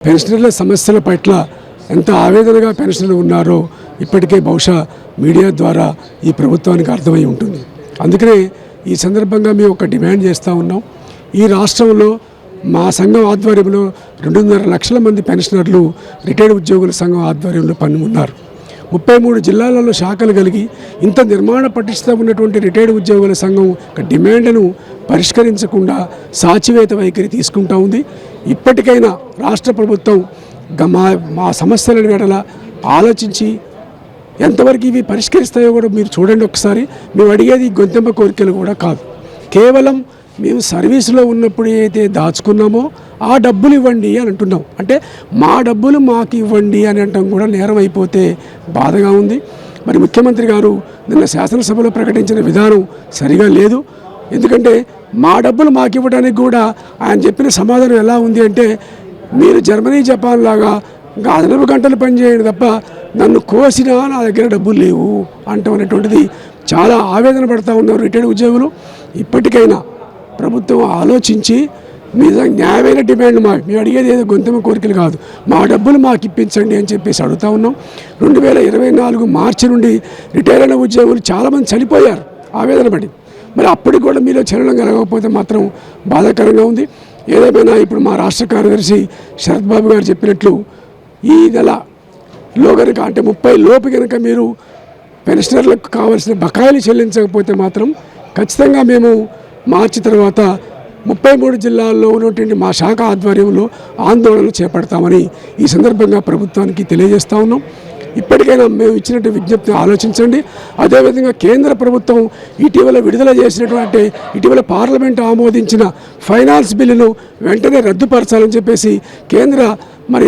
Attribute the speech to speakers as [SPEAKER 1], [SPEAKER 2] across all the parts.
[SPEAKER 1] పెన్షనర్ల సమస్యల పట్ల ఎంత ఆవేదనగా పెన్షనర్లు ఉన్నారో ఇప్పటికే బహుశా మీడియా ద్వారా ఈ ప్రభుత్వానికి అర్థమై ఉంటుంది. అందుకనే ఈ సందర్భంగా మేము ఒక డిమాండ్ చేస్తూ ఉన్నాం. ఈ రాష్ట్రంలో మా సంఘం ఆధ్వర్యంలో 2.5 లక్షల మంది పెన్షనర్లు రిటైర్డ్ ఉద్యోగుల సంఘం ఆధ్వర్యంలో ఉన్నారు. 33 జిల్లాలలో శాఖలు కలిగి ఇంత నిర్మాణ పటిష్టత ఉన్నటువంటి రిటైర్డ్ ఉద్యోగుల సంఘం డిమాండ్ను పరిష్కరించకుండా సాచివేత వైఖరి తీసుకుంటూ ఉంది. ఇప్పటికైనా రాష్ట్ర ప్రభుత్వం మా సమస్యలను వెడల ఆలోచించి ఎంతవరకు ఇవి పరిష్కరిస్తాయో కూడా మీరు చూడండి ఒకసారి. మేము అడిగేది గొంతెమ్మ కోరికలు కూడా కాదు, కేవలం మేము సర్వీసులో ఉన్నప్పుడు ఏదైతే దాచుకున్నామో ఆ డబ్బులు ఇవ్వండి అని అంటున్నాం. అంటే మా డబ్బులు మాకు ఇవ్వండి అని అంటాం కూడా నేరం అయిపోతే బాధగా ఉంది. మరి ముఖ్యమంత్రి గారు నిన్న శాసనసభలో ప్రకటించిన విధానం సరిగా లేదు. ఎందుకంటే మా డబ్బులు మాకు ఇవ్వడానికి కూడా ఆయన చెప్పిన సమాధానం ఎలా ఉంది అంటే, మీరు జర్మనీ జపాన్ లాగా ఇంకా అదనపు గంటలు పనిచేయండి తప్ప నన్ను కోసినా నా దగ్గర డబ్బులు లేవు అంటాం అనేటువంటిది చాలా ఆవేదన పడుతూ ఉన్నారు రిటైర్డ్ ఉద్యోగులు. ఇప్పటికైనా ప్రభుత్వం ఆలోచించి నిజంగా న్యాయమైన డిమాండ్ మేము అడిగేది ఏదో గొంతెమ్మ కోరికలు కాదు, మా డబ్బులు మాకు ఇప్పించండి అని చెప్పేసి అడుగుతూ ఉన్నాం. 2024 మార్చి నుండి రిటైర్ అయిన ఉద్యోగులు చాలామంది చనిపోయారు ఆవేదన పడి. మరి అప్పటికి కూడా మీలో చలనం కలగకపోతే మాత్రం బాధాకరంగా ఉంది. ఏదేమైనా ఇప్పుడు మా రాష్ట్ర కార్యదర్శి శరత్ బాబు గారు చెప్పినట్లు ఈ నెలలో కనుక అంటే 30 లోపు కనుక మీరు పెన్షనర్లకు కావాల్సిన బకాయిలు చెల్లించకపోతే మాత్రం ఖచ్చితంగా మేము మార్చి తర్వాత 33 జిల్లాల్లో ఉన్నటువంటి మా శాఖ ఆధ్వర్యంలో ఆందోళనలు చేపడతామని ఈ సందర్భంగా ప్రభుత్వానికి తెలియజేస్తూ ఉన్నాం. ఇప్పటికైనా మేము ఇచ్చినట్టు విజ్ఞప్తిని ఆలోచించండి. అదేవిధంగా కేంద్ర ప్రభుత్వం ఇటీవల విడుదల చేసినటువంటి ఇటీవల పార్లమెంటు ఆమోదించిన ఫైనాన్స్ బిల్లును వెంటనే రద్దుపరచాలని చెప్పేసి కేంద్ర మన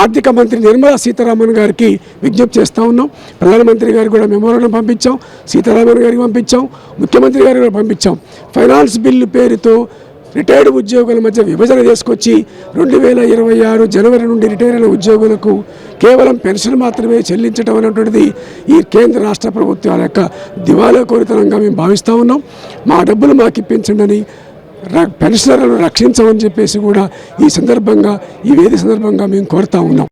[SPEAKER 1] ఆర్థిక మంత్రి నిర్మలా సీతారామన్ గారికి విజ్ఞప్తి చేస్తూ ఉన్నాం. ప్రధానమంత్రి గారికి కూడా మెమోరాండం పంపించాం, సీతారామన్ గారికి పంపించాం, ముఖ్యమంత్రి గారికి కూడా పంపించాం. ఫైనాన్స్ బిల్లు పేరుతో రిటైర్డ్ ఉద్యోగుల మధ్య విభజన చేసుకొచ్చి 2026 జనవరి నుండి రిటైర్ అయిన ఉద్యోగులకు కేవలం పెన్షన్ మాత్రమే చెల్లించడం అనేటువంటిది ఈ కేంద్ర రాష్ట్ర ప్రభుత్వాల యొక్క దివాలా కోరితనంగా మేము భావిస్తూ ఉన్నాం. మా డబ్బులు మాకు ఇప్పించండి అని పెన్షనర్లను రక్షించమని చెప్పేసి కూడా ఈ వేది సందర్భంగా మేము కోరుతా ఉన్నాం.